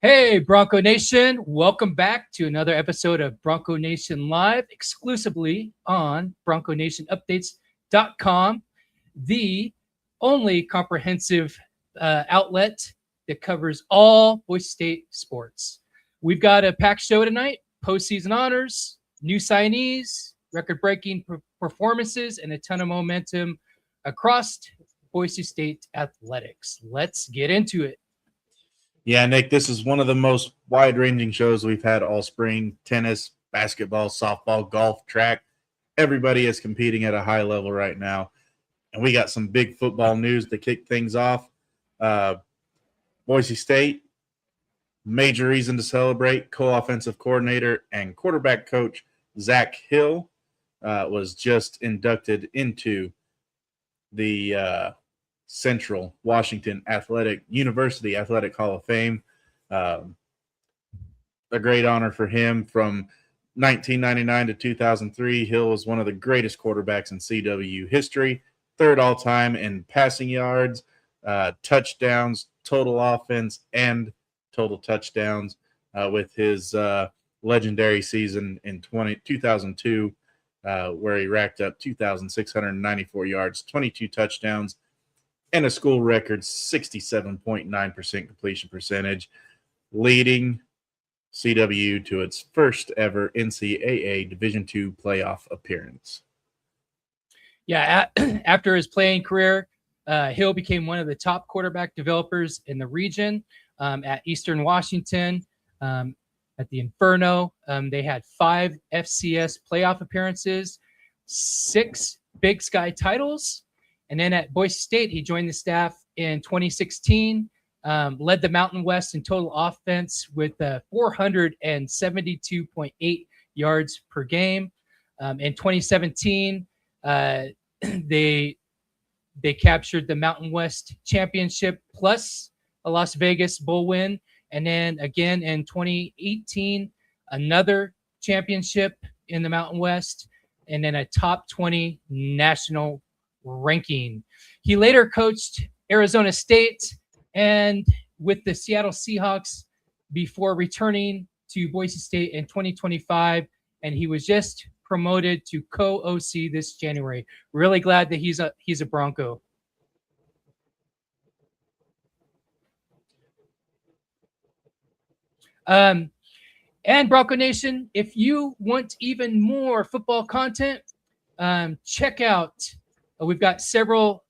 Hey, Bronco Nation. Welcome back to another episode of Bronco Nation Live, exclusively on BroncoNationUpdates.com, the only comprehensive outlet that covers all Boise State sports. We've got a packed show tonight, postseason honors, new signees, record-breaking performances, and a ton of momentum across Boise State athletics. Let's get into it. Yeah, Nick, this is one of the most wide-ranging shows we've had all spring. Tennis, basketball, softball, golf, track. Everybody is competing at a high level right now. And we got some big football news to kick things off. Boise State, major reason to celebrate. Co-offensive coordinator and quarterback coach Zach Hill was just inducted into the Central Washington University Athletic Hall of Fame. A great honor for him. From 1999 to 2003, Hill was one of the greatest quarterbacks in CW history, third all-time in passing yards, touchdowns, total offense, and total touchdowns with his legendary season in 2002, where he racked up 2,694 yards, 22 touchdowns, and a school record 67.9% completion percentage, leading CW to its first ever NCAA Division II playoff appearance. Yeah, after his playing career, Hill became one of the top quarterback developers in the region at Eastern Washington, at the Inferno. They had 5 FCS playoff appearances, 6 Big Sky titles. And then at Boise State, he joined the staff in 2016, led the Mountain West in total offense with 472.8 yards per game. In 2017, they captured the Mountain West championship plus a Las Vegas Bowl win. And then again in 2018, another championship in the Mountain West, and then a top 20 national ranking. He later coached Arizona State and with the Seattle Seahawks before returning to Boise State in 2025, and he was just promoted to co-OC this January. Really glad that he's a Bronco. And Bronco Nation, if you want even more football content, check out. We've got several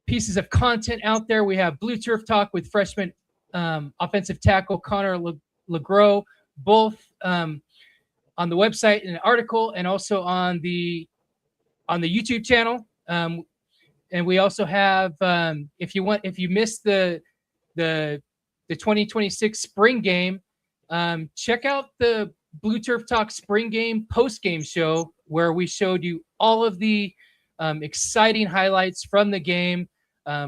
pieces of content out there. We have Blue Turf Talk with freshman offensive tackle Connor LeGros, both on the website in an article and also on the YouTube channel. And we also have, if you missed the 2026 spring game, check out the Blue Turf Talk spring game post-game show, where we showed you all of the exciting highlights from the game,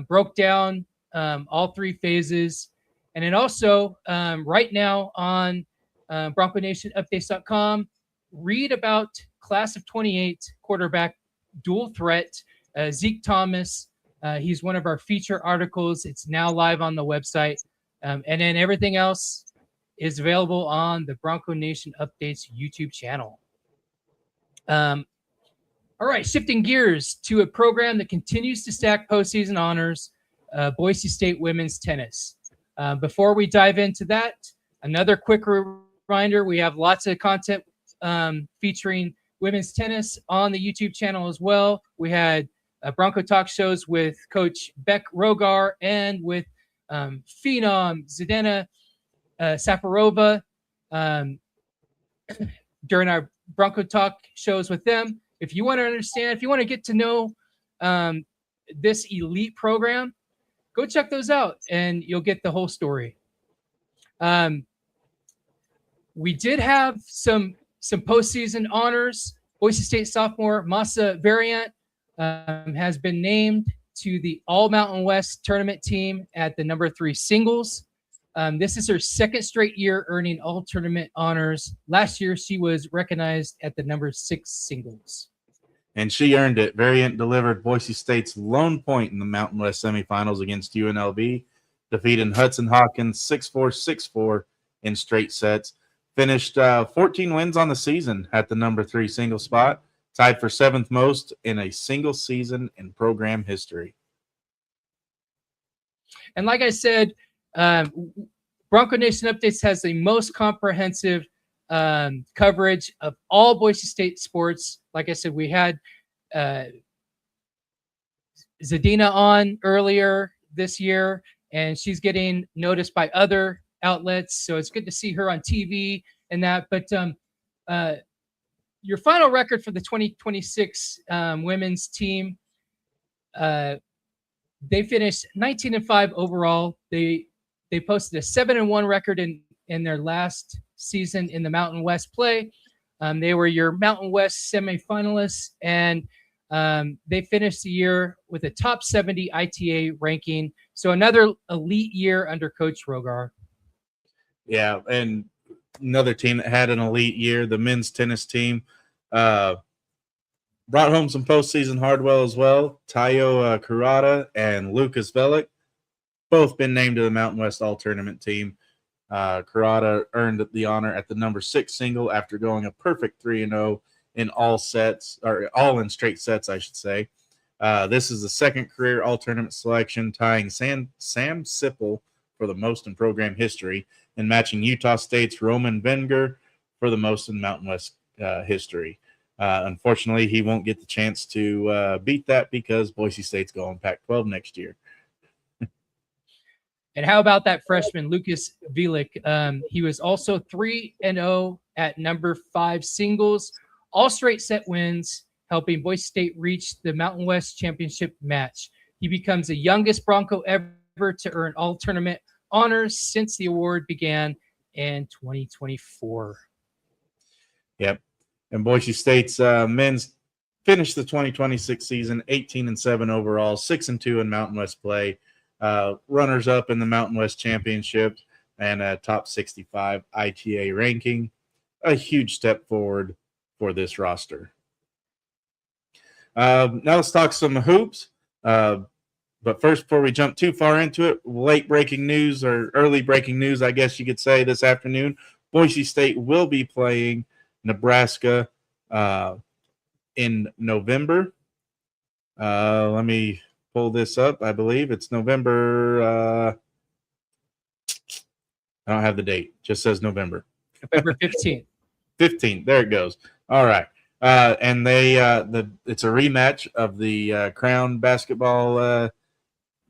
broke down all 3 phases. And then also right now on BroncoNationUpdates.com, read about Class of 28 quarterback dual threat, Zeke Thomas. He's one of our feature articles. It's now live on the website. And then everything else is available on the Bronco Nation Updates YouTube channel. All right, shifting gears to a program that continues to stack postseason honors, Boise State women's tennis. Before we dive into that, another quick reminder, we have lots of content featuring women's tennis on the YouTube channel as well. We had Bronco Talk shows with Coach Beck Rogar and with Phenom Zdena Safarova during our Bronco Talk shows with them. If you want to understand, if you want to get to know this elite program, go check those out and you'll get the whole story. We did have some postseason honors. Boise State sophomore Masa Variant has been named to the All Mountain West tournament team at the number 3 singles. This is her second straight year earning all tournament honors. Last year, she was recognized at the number 6 singles. And she earned it. Variant delivered Boise State's lone point in the Mountain West semifinals against UNLV defeating Hudson Hawkins 6-4, 6-4 in straight sets. Finished 14 wins on the season at the number 3 single spot, tied for 7th most in a single season in program history. And like I said, Bronco Nation Updates has the most comprehensive coverage of all Boise State sports. Like I said, we had Zadina on earlier this year, and she's getting noticed by other outlets. So it's good to see her on TV and that. But your final record for the 2026 women's team, they finished 19-5 overall. They posted a 7-1 record in their last season in the Mountain West play. They were your Mountain West semifinalists, and they finished the year with a top 70 ITA ranking. So another elite year under Coach Rogar. Yeah, and another team that had an elite year, the men's tennis team, brought home some postseason hardware as well. Tayo Kurata and Lucas Velik, both been named to the Mountain West All-Tournament team. Kurata earned the honor at the number 6 single after going a perfect 3-0 in all sets, or all in straight sets, I should say. This is the second career all-tournament selection, tying Sam Sipple for the most in program history, and matching Utah State's Roman Venger for the most in Mountain West history. Unfortunately, he won't get the chance to beat that because Boise State's going Pac-12 next year. And how about that freshman, Lucas Velik? He was also 3-0 at number 5 singles, all straight set wins, helping Boise State reach the Mountain West Championship match. He becomes the youngest Bronco ever to earn all tournament honors since the award began in 2024. Yep. And Boise State's men's finished the 2026 season 18-7 overall, 6-2 in Mountain West play, runners up in the Mountain West Championship, and a top 65 ITA ranking. A huge step forward for this roster. Now let's talk some hoops. But first, before we jump too far into it, late breaking news, or early breaking news, I guess you could say, this afternoon. Boise State will be playing Nebraska in November. Let me pull this up. I believe it's November. I don't have the date. It just says November. November 15th. 15th. There it goes. All right. And it's a rematch of the Crown basketball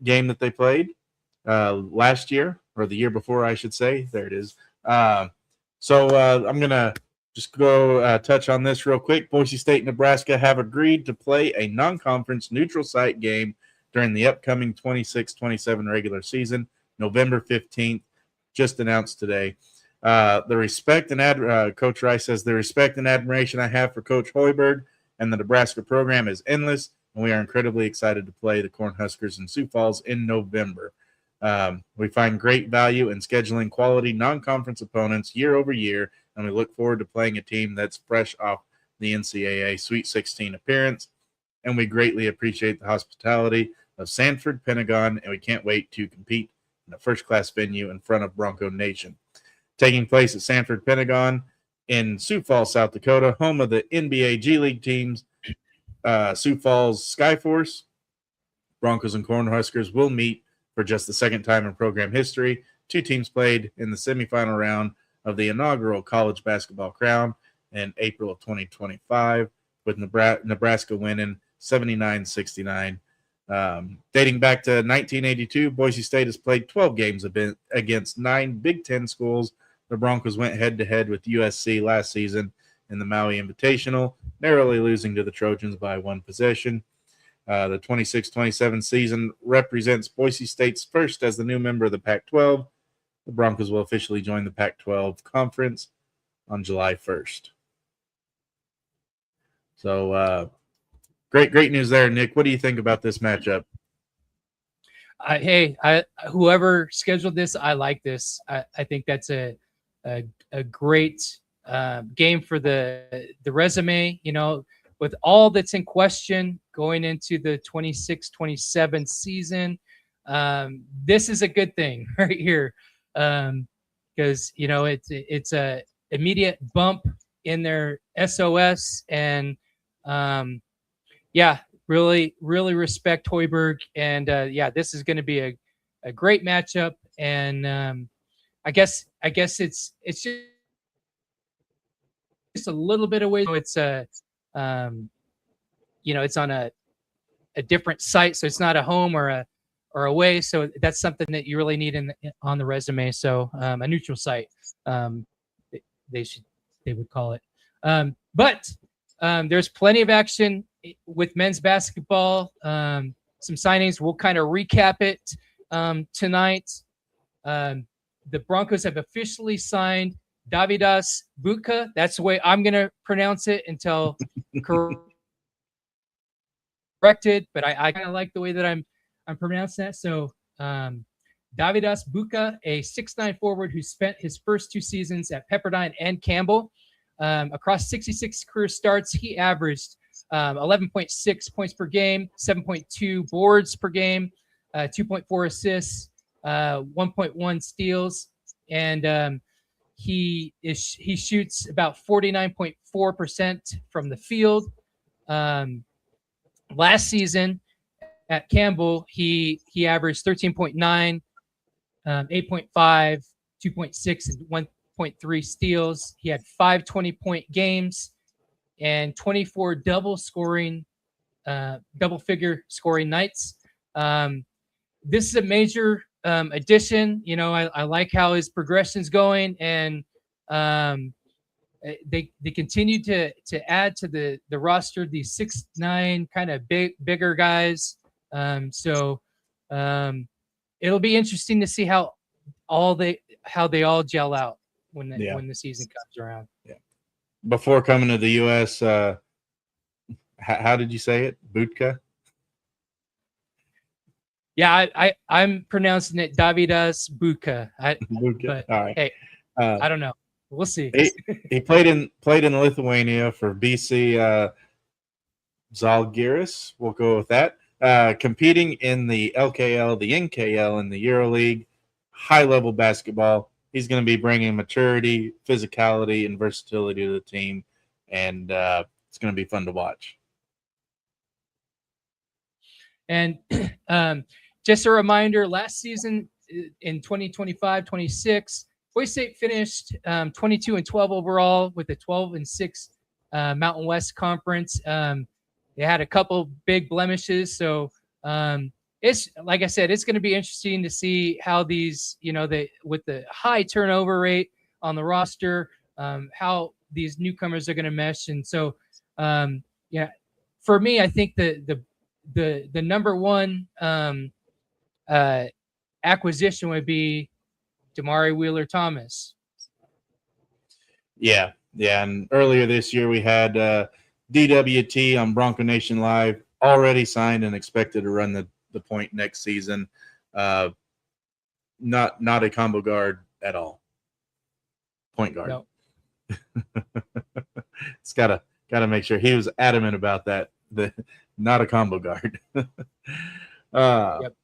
game that they played last year, or the year before, I should say. There it is. So I'm going to just go touch on this real quick. Boise State and Nebraska have agreed to play a non-conference neutral site game during the upcoming 26-27 regular season, November 15th, just announced today. The respect and Coach Rice says, the respect and admiration I have for Coach Hoiberg and the Nebraska program is endless, and we are incredibly excited to play the Cornhuskers in Sioux Falls in November. We find great value in scheduling quality non-conference opponents year over year, and we look forward to playing a team that's fresh off the NCAA Sweet 16 appearance. And we greatly appreciate the hospitality of Sanford Pentagon, and we can't wait to compete in a first-class venue in front of Bronco Nation. Taking place at Sanford Pentagon in Sioux Falls, South Dakota, home of the NBA G League teams, Sioux Falls Skyforce, Broncos and Cornhuskers will meet for just the second time in program history. Two teams played in the semifinal round of the inaugural college basketball crown in April of 2025, with Nebraska winning 79-69. Dating back to 1982, Boise State has played 12 games against 9 Big Ten schools. The Broncos went head-to-head with USC last season in the Maui Invitational, narrowly losing to the Trojans by 1 possession. The 26-27 season represents Boise State's first as the new member of the Pac-12. The Broncos will officially join the Pac-12 conference on July 1st. So, great news there, Nick. What do you think about this matchup? Whoever scheduled this, I like this. I think that's a great game for the resume, with all that's in question going into the 26-27 season. This is a good thing right here, because it's a immediate bump in their SOS, and really respect Hoiberg, and this is going to be a great matchup, and I guess it's just a little bit away. It's it's on a different site, so it's not a home or away. So that's something that you really need on the resume. So a neutral site, they would call it. But there's plenty of action with men's basketball. Some signings. We'll kind of recap it tonight. The Broncos have officially signed Davidas Buka. That's the way I'm going to pronounce it until corrected, but I kind of like the way that I'm pronouncing that. So Davidas Buka, a 6'9" forward who spent his first 2 seasons at Pepperdine and Campbell. Across 66 career starts, he averaged 11.6 points per game, 7.2 boards per game, 2.4 assists, 1.1 steals, and he shoots about 49.4% from the field. Last season at Campbell, he averaged 13.9, 8.5, 2.6, and 1.3 steals. He had 5 20-point games and 24 double-figure scoring nights. This is a major addition. I like how his progression's going, and they continue to add to the roster these 6'9" kind of bigger guys. So it'll be interesting to see how they all gel out when the season comes around. Yeah. Before coming to the U.S., how did you say it? Butka? Yeah, I'm pronouncing it Davidas Buka. Butka. But all right. Hey, I don't know. We'll see. He played in Lithuania for BC Zalgiris. We'll go with that. Competing in the LKL, the NKL, and the EuroLeague, high-level basketball. He's going to be bringing maturity, physicality, and versatility to the team, and it's going to be fun to watch. And just a reminder, last season in 2025-26, Boise State finished 22-12 overall with a 12-6 Mountain West Conference. They had a couple big blemishes, so it's like I said, it's going to be interesting to see how these, with the high turnover rate on the roster, how these newcomers are going to mesh. And so, for me, I think the number one acquisition would be Damari Wheeler-Thomas. Yeah. And earlier this year, we had DWT on Bronco Nation Live already signed and expected to run the point next season. Not a combo guard at all. Point guard. No. It's gotta make sure. He was adamant about that. Not a combo guard. Yep.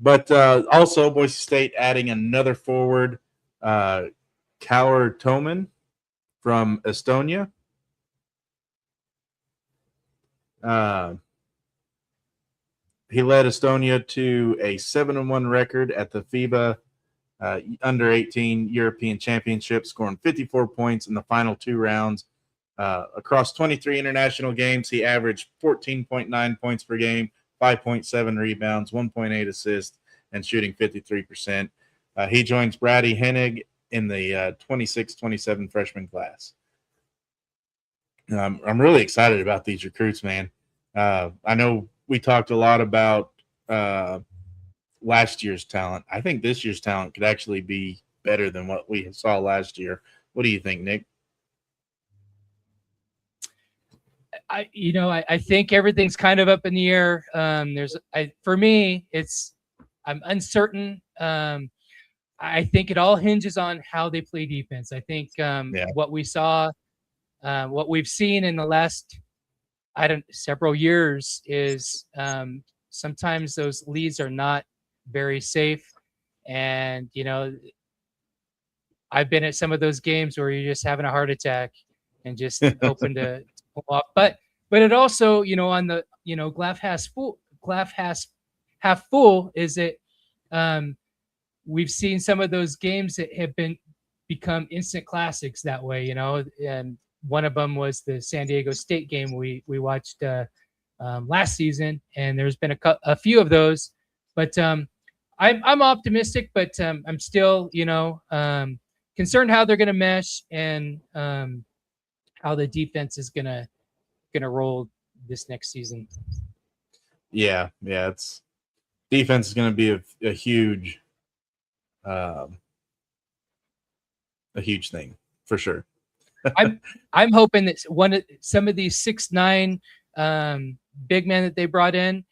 But also Boise State adding another forward, Kaur Toman from Estonia. He led Estonia to a 7-1 record at the FIBA Under-18 European Championship, scoring 54 points in the final 2 rounds. Across 23 international games, he averaged 14.9 points per game, 5.7 rebounds, 1.8 assists, and shooting 53%. He joins Brady Hennig in the 26-27 freshman class. I'm really excited about these recruits, man. I know we talked a lot about last year's talent. I think this year's talent could actually be better than what we saw last year. What do you think, Nick? I think everything's kind of up in the air. For me, I'm uncertain. I think it all hinges on how they play defense. I think what we saw, what we've seen in the last several years is sometimes those leads are not very safe. And, I've been at some of those games where you're just having a heart attack and just hoping to pull off. But it also, on the, glass half full is that we've seen some of those games that have become instant classics that way, and one of them was the San Diego State game we watched last season, and there's been a few of those. But I'm optimistic, but I'm still, concerned how they're going to mesh and how the defense is gonna roll this next season. Yeah, it's defense is going to be a huge thing for sure. I'm hoping that some of these 6'9" big men that they brought in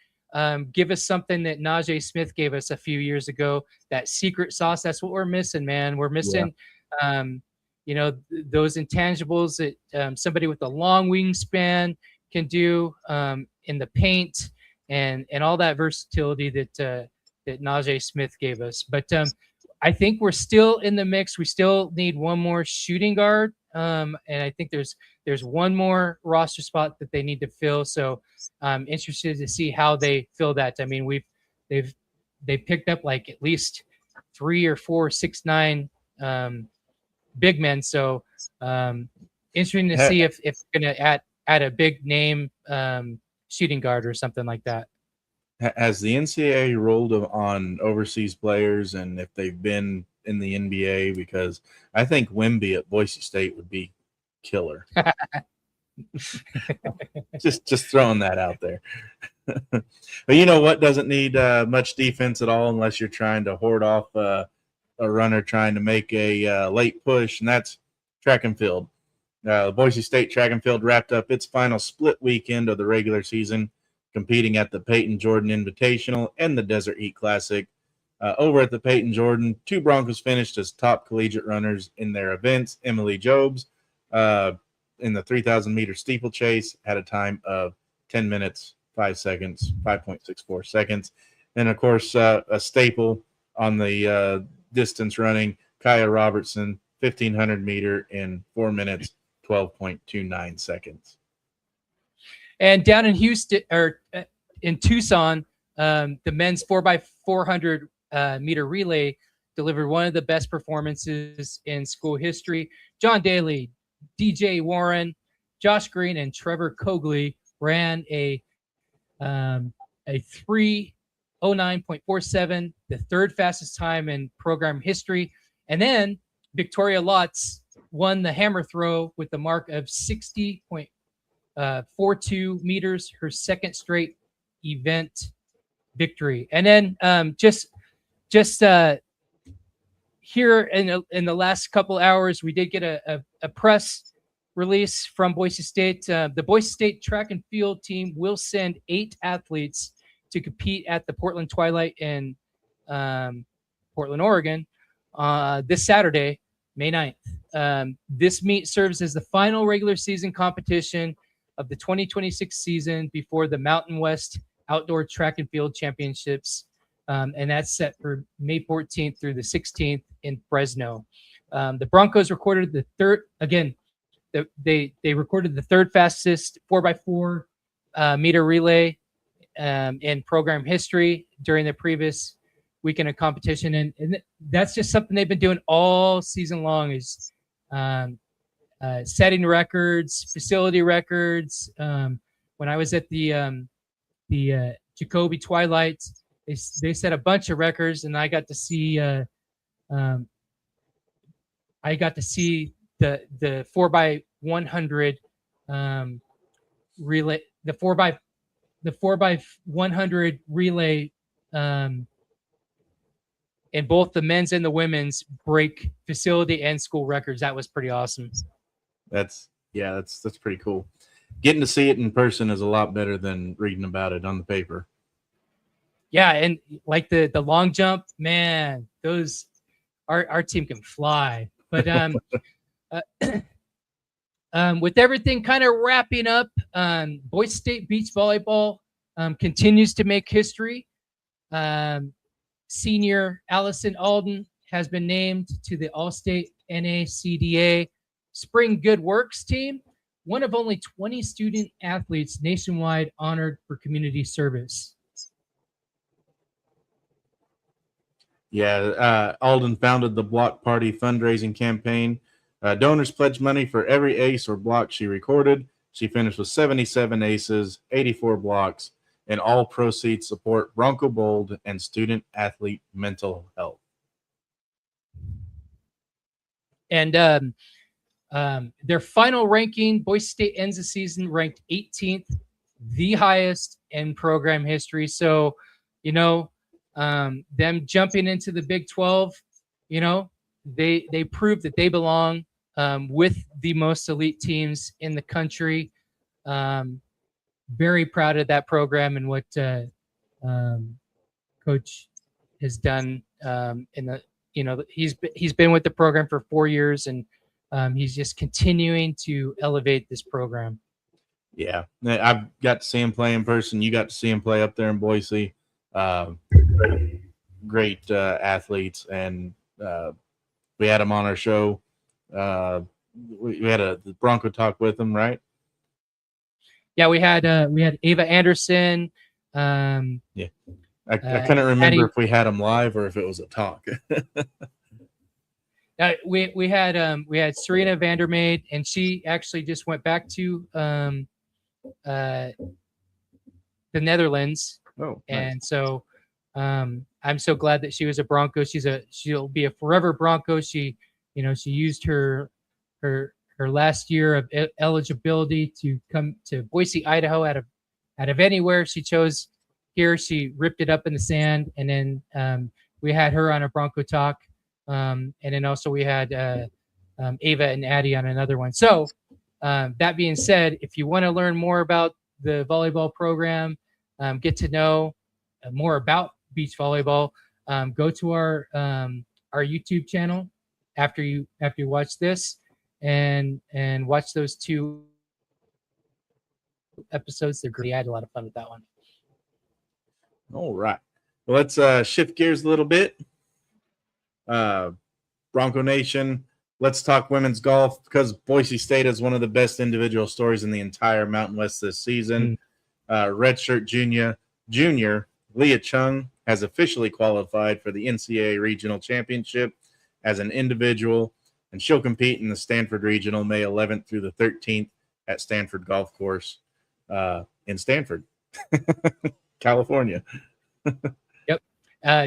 give us something that Najee Smith gave us a few years ago. That secret sauce. That's what we're missing, man. We're missing, those intangibles that somebody with a long wingspan can do in the paint, and all that versatility that Najee Smith gave us. But I think we're still in the mix. We still need one more shooting guard, and I think there's one more roster spot that they need to fill. So I'm interested to see how they fill that. I mean, they picked up like at least 3 or 4 6'9" big men. So interesting to see if they're going to add a big name shooting guard or something like that. Has the NCAA rolled on overseas players and if they've been in the NBA? Because I think Wemby at Boise State would be killer. just throwing that out there. But you know what doesn't need much defense at all unless you're trying to hoard off a runner trying to make a late push, and that's track and field. Boise State track and field wrapped up its final split weekend of the regular season, competing at the Peyton Jordan Invitational and the Desert Heat Classic. Over at the Peyton Jordan, 2 Broncos finished as top collegiate runners in their events. Emily Jobes in the 3,000-meter steeplechase had a time of 10 minutes, 5 seconds, 5.64 seconds. And, of course, a staple on the distance running, Kaya Robertson, 1,500-meter in 4 minutes, 12.29 seconds. And down in Houston or in Tucson, the men's 4x400 meter relay delivered one of the best performances in school history. John Daly, DJ Warren, Josh Green, and Trevor Cogley ran a 3:09.47, the third fastest time in program history. And then Victoria Lotz won the hammer throw with the mark of 60.42 meters, her second straight event victory. And then just here in the last couple hours, we did get a press release from Boise State. The Boise State track and field team will send 8 athletes to compete at the Portland Twilight in Portland, Oregon, this Saturday, May 9th. This meet serves as the final regular season competition of the 2026 season before the Mountain West Outdoor Track and Field Championships, and that's set for May 14th through the 16th in Fresno. The Broncos recorded the third, again, they recorded the third fastest 4x4 meter relay in program history during the previous weekend of competition, and that's just something they've been doing all season long, is setting records, facility records. When I was at the Jacoby Twilight, they set a bunch of records, and I got to see the 4x100 relay, the 4x100 relay in both the men's and the women's break facility and school records. That was pretty awesome. That's pretty cool. Getting to see it in person is a lot better than reading about it on the paper. Yeah, and like the long jump, man, those our team can fly. But with everything kind of wrapping up, Boise State beach volleyball continues to make history. Senior Allison Alden has been named to the All-State NACDA Spring Good Works team, one of only 20 student athletes nationwide honored for community service. Yeah, Alden founded the Block Party fundraising campaign. Donors pledged money for every ace or block she recorded. She finished with 77 aces, 84 blocks, and all proceeds support Bronco Bold and student athlete mental health. And their final ranking, Boise State ends the season ranked 18th, the highest in program history. So, you know, them jumping into the Big 12, you know, they prove that they belong with the most elite teams in the country. Very proud of that program and what Coach has done in the, you know, he's been with the program for 4 years, and he's just continuing to elevate this program. Yeah, I've got to see him play in person. You got to see him play up there in Boise. Great athletes, and we had him on our show. We had the Bronco talk with him, right? Yeah, we had Ava Anderson. Yeah, I couldn't remember if we had him live or if it was a talk. We had Serena Vandermeid, and she actually just went back to the Netherlands. Oh, nice. And so I'm so glad that she was a Bronco. She'll be a forever Bronco. She used her last year of eligibility to come to Boise, Idaho, out of anywhere. She chose here. She ripped it up in the sand, and then we had her on a Bronco talk. And then also we had Ava and Addie on another one. So that being said, if you want to learn more about the volleyball program, get to know more about beach volleyball, go to our YouTube channel after you watch this, and watch those 2 episodes. They're great. I had a lot of fun with that one. All right. Well, let's shift gears a little bit. Bronco Nation, let's talk women's golf, because Boise State has one of the best individual stories in the entire Mountain West this season. Redshirt junior Leah Chung has officially qualified for the NCAA Regional Championship as an individual, and she'll compete in the Stanford Regional May 11th through the 13th at Stanford Golf Course in Stanford, California. Yep.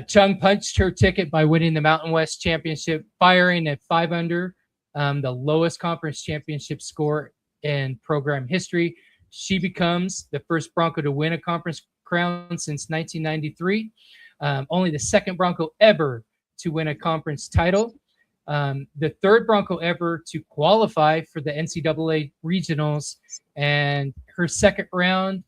Chung punched her ticket by winning the Mountain West Championship, firing at 5 under, the lowest conference championship score in program history. She becomes the first Bronco to win a conference crown since 1993. Only the second Bronco ever to win a conference title. The third Bronco ever to qualify for the NCAA regionals, and her second round,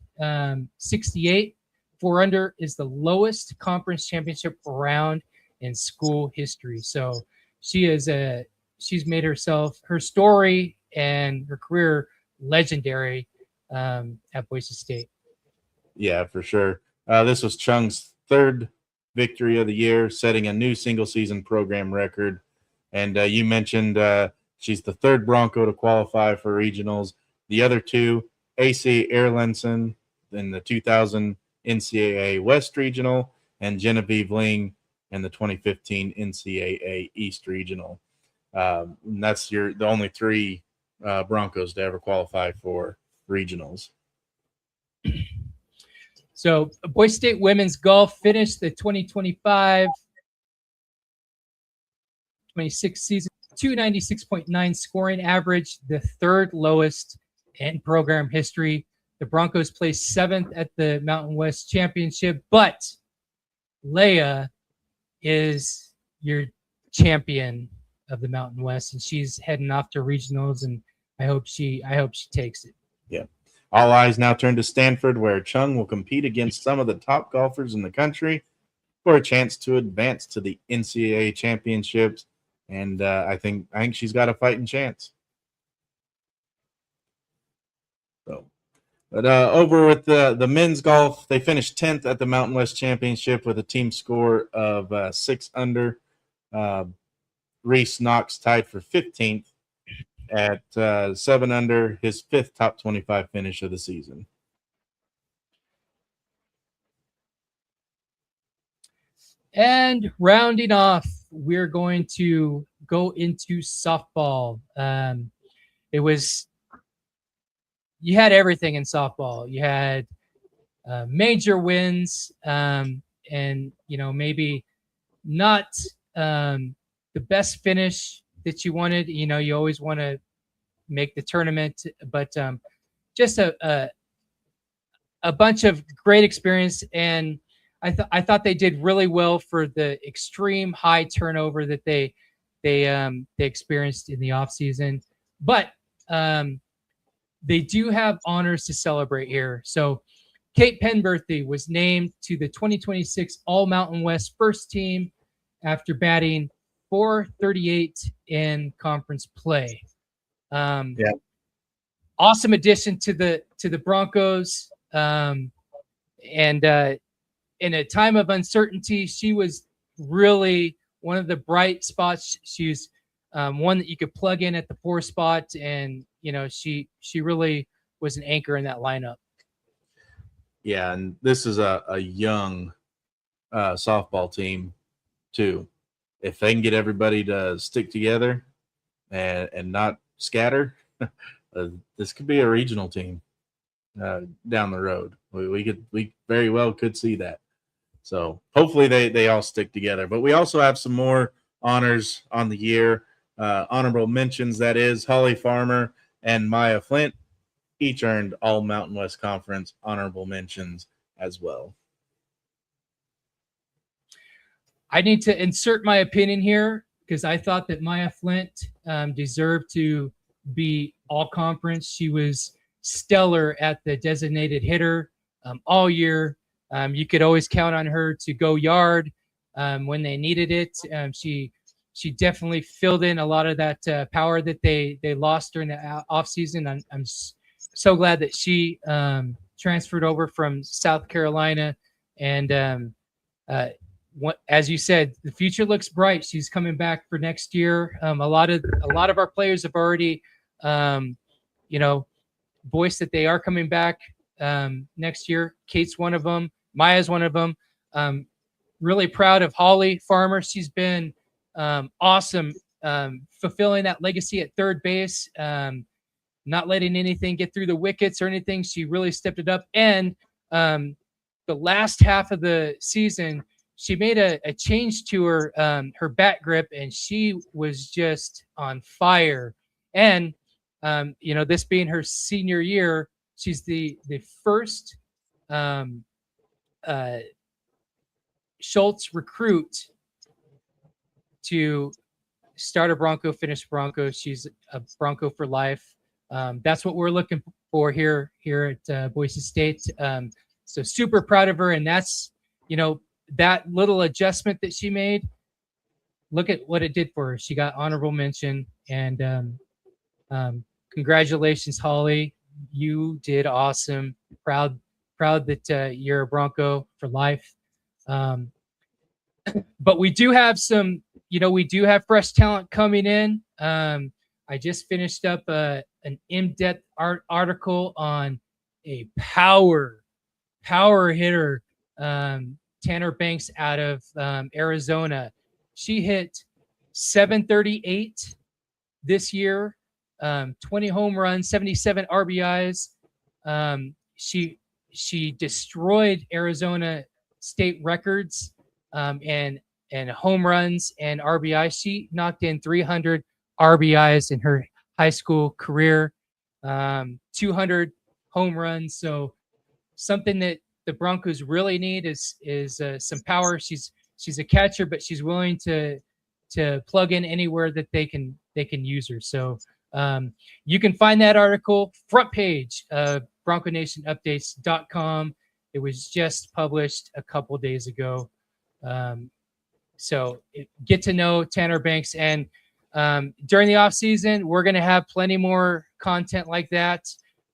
68, 4 under, is the lowest conference championship round in school history. So she's made her story and her career legendary at Boise State. Yeah, for sure. This was Chung's third victory of the year, setting a new single-season program record. And you mentioned she's the third Bronco to qualify for regionals. The other 2, AC Erlandson in the 2000 NCAA West Regional, and Genevieve Ling in the 2015 NCAA East Regional. And that's the only 3 Broncos to ever qualify for regionals. So Boise State women's golf finished the 2025-26 season, 296.9 scoring average, the third lowest in program history. The Broncos placed 7th at the Mountain West Championship, but Leah is your champion of the Mountain West, and she's heading off to regionals, and I hope she takes it. Yeah. All eyes now turn to Stanford, where Chung will compete against some of the top golfers in the country for a chance to advance to the NCAA championships. And I think she's got a fighting chance. So But over with the men's golf, they finished 10th at the Mountain West Championship with a team score of 6 under. Reese Knox tied for 15th at 7 under, his 5th top 25 finish of the season. And rounding off, we're going to go into softball. You had everything in softball. You had major wins, and maybe not the best finish that you wanted. You always want to make the tournament, but just a bunch of great experience. And I thought they did really well for the extreme high turnover that they experienced in the off season. But they do have honors to celebrate here. So Kate Penberthy was named to the 2026 All Mountain West first team after batting .438 in conference play. Awesome addition to the Broncos. And in a time of uncertainty, she was really one of the bright spots. She's one that you could plug in at the 4 spot, and she really was an anchor in that lineup. Yeah, and this is a young softball team too. If they can get everybody to stick together and not scatter, this could be a regional team down the road. We very well could see that. So hopefully they all stick together. But we also have some more honors on the year. Honorable mentions, that is, Holly Farmer and Maya Flint each earned All Mountain West Conference honorable mentions as well. I need to insert my opinion here because I thought that Maya Flint deserved to be all conference. She was stellar at the designated hitter all year. You could always count on her to go yard when they needed it. She definitely filled in a lot of that power that they lost during the offseason. I'm so glad that she transferred over from South Carolina. And as you said, the future looks bright. She's coming back for next year. A lot of our players have already, voiced that they are coming back next year. Kate's one of them. Maya's one of them. Really proud of Holly Farmer. She's been awesome, fulfilling that legacy at third base, not letting anything get through the wickets or anything. She really stepped it up. And the last half of the season, she made a change to her bat grip, and she was just on fire. And this being her senior year, she's the first Schultz recruit to start a Bronco, finish Bronco. She's a Bronco for life. That's what we're looking for here at Boise State. So super proud of her, and that's that little adjustment that she made. Look at what it did for her. She got honorable mention, and congratulations, Holly. You did awesome. Proud that you're a Bronco for life. But we do have fresh talent coming in. I just finished up an in-depth article on a power hitter, Tanner Banks out of Arizona. She hit .738 this year, 20 home runs, 77 RBIs. She destroyed Arizona state records and home runs and RBI. She knocked in 300 RBIs in her high school career, 200 home runs. So something that the Broncos really need is some power. She's a catcher, but she's willing to plug in anywhere that they can use her. So you can find that article front page of BroncoNationUpdates.com. It was just published a couple days ago. So get to know Tanner Banks, and during the off season, we're going to have plenty more content like that.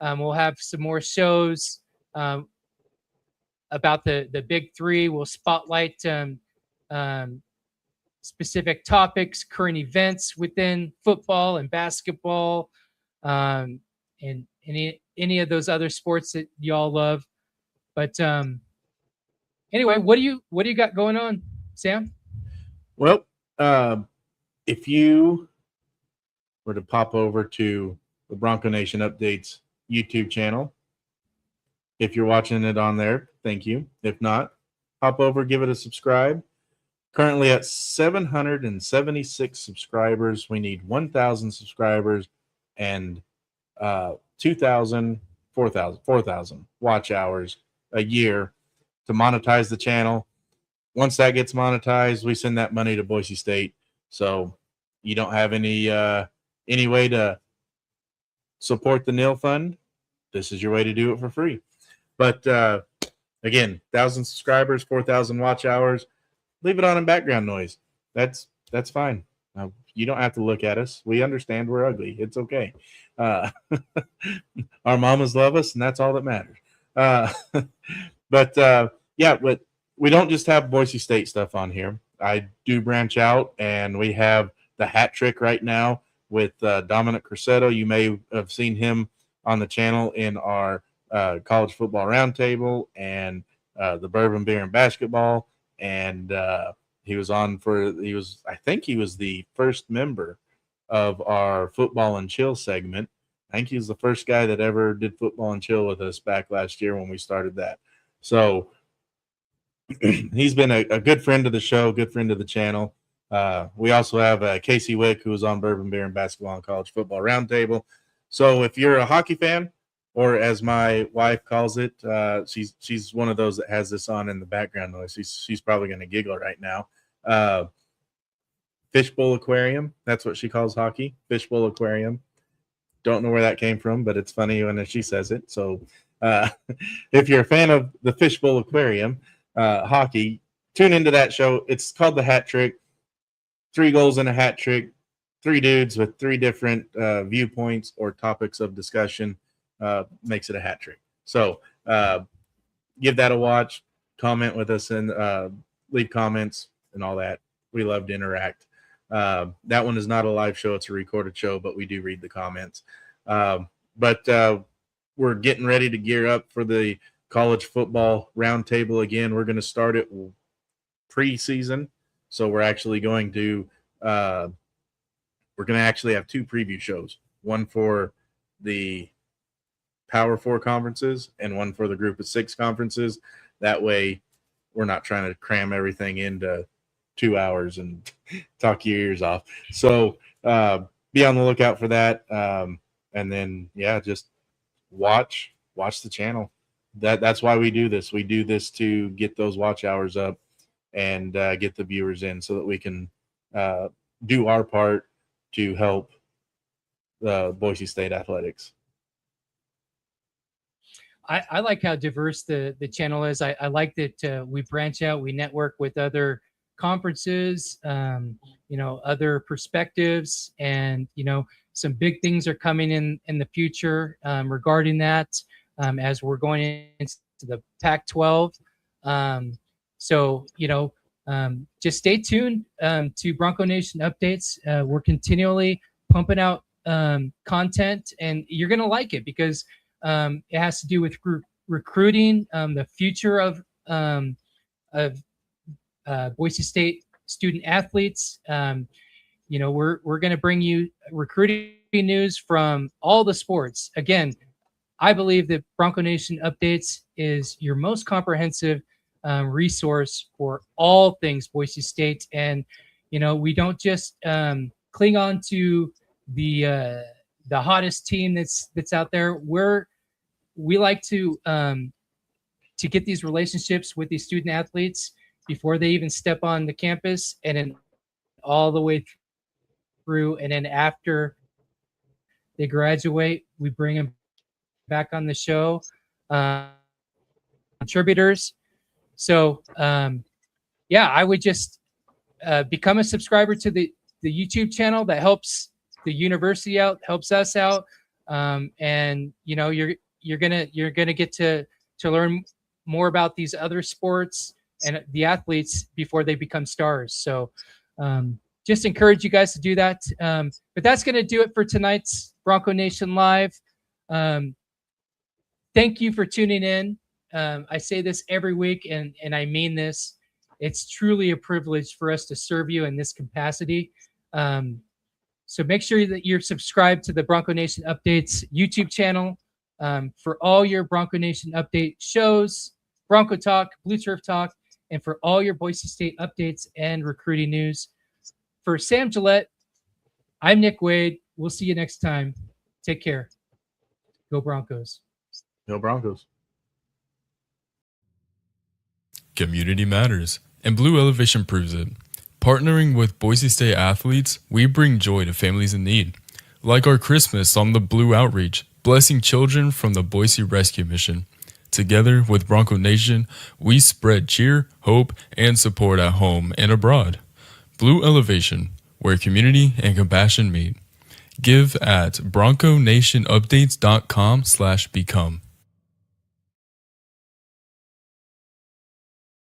We'll have some more shows about the big three. We'll spotlight specific topics, current events within football and basketball, and any of those other sports that y'all love. But anyway, what do you got going on, Sam? Well, if you were to pop over to the Bronco Nation Updates YouTube channel, if you're watching it on there, thank you. If not, hop over, give it a subscribe. Currently at 776 subscribers. We need 1,000 subscribers and 2,000, 4,000 watch hours a year to monetize the channel. Once that gets monetized, we send that money to Boise State. So you don't have any way to support the NIL fund, this is your way to do it for free. But again, 1,000 subscribers, 4,000 watch hours. Leave it on in background noise. That's fine. You don't have to look at us. We understand we're ugly. It's okay. Our mamas love us, and that's all that matters. But we don't just have Boise State stuff on here. I do branch out, and we have the hat trick right now with Dominic Crusetto. You may have seen him on the channel in our college football roundtable and the bourbon, beer, and basketball. And I think he was the first member of our football and chill segment. I think he was the first guy that ever did football and chill with us back last year when we started that. So he's been a good friend of the show, good friend of the channel. We also have Casey Wick, who was on Bourbon, Beer, and Basketball and College Football Roundtable. So if you're a hockey fan, or as my wife calls it, she's one of those that has this on in the background noise. She's probably going to giggle right now. Fishbowl aquarium, that's what she calls hockey. Fishbowl aquarium. Don't know where that came from, but it's funny when she says it. So if you're a fan of the Fishbowl aquarium hockey, tune into that show. It's called The Hat Trick. 3 goals in a hat trick. 3 dudes with 3 different viewpoints or topics of discussion. Makes it a hat trick. So give that a watch, comment with us, and leave comments and all that. We love to interact. That one is not a live show. It's a recorded show, but we do read the comments. But we're getting ready to gear up for the college football roundtable again. We're going to start it preseason. So we're actually going to have 2 preview shows, one for the Power 4 conferences and one for the Group of 6 conferences. That way we're not trying to cram everything into 2 hours and talk your ears off. So be on the lookout for that. And then, just watch the channel. That's why we do this. We do this to get those watch hours up and get the viewers in so that we can do our part to help the Boise State athletics. I like how diverse the channel is. I like that we branch out, we network with other conferences, other perspectives, and some big things are coming in the future regarding that as we're going into the Pac-12. So just stay tuned to Bronco Nation updates. We're continually pumping out content, and you're gonna like it because it has to do with recruiting, the future of Boise State student athletes. We're going to bring you recruiting news from all the sports. Again, I believe that Bronco Nation Updates is your most comprehensive resource for all things Boise State. And we don't just cling on to the hottest team that's out there. We like to get these relationships with these student athletes before they even step on the campus, and then all the way through, and then after they graduate, we bring them back on the show, contributors. So I would just become a subscriber to the YouTube channel. That helps the university out, helps us out. and you're gonna get to learn more about these other sports and the athletes before they become stars. So just encourage you guys to do that. But that's going to do it for tonight's Bronco Nation Live. Thank you for tuning in. I say this every week, and I mean this. It's truly a privilege for us to serve you in this capacity. So make sure that you're subscribed to the Bronco Nation Updates YouTube channel for all your Bronco Nation update shows, Bronco Talk, Blue Turf Talk, and for all your Boise State updates and recruiting news. For Sam Gillette, I'm Nick Wade. We'll see you next time. Take care. Go Broncos. Go Broncos. Community matters, and Blue Elevation proves it. Partnering with Boise State athletes, we bring joy to families in need. Like our Christmas on the Blue Outreach, blessing children from the Boise Rescue Mission. Together with Bronco Nation, we spread cheer, hope, and support at home and abroad. Blue Elevation, where community and compassion meet. Give at bronconationupdates.com/become.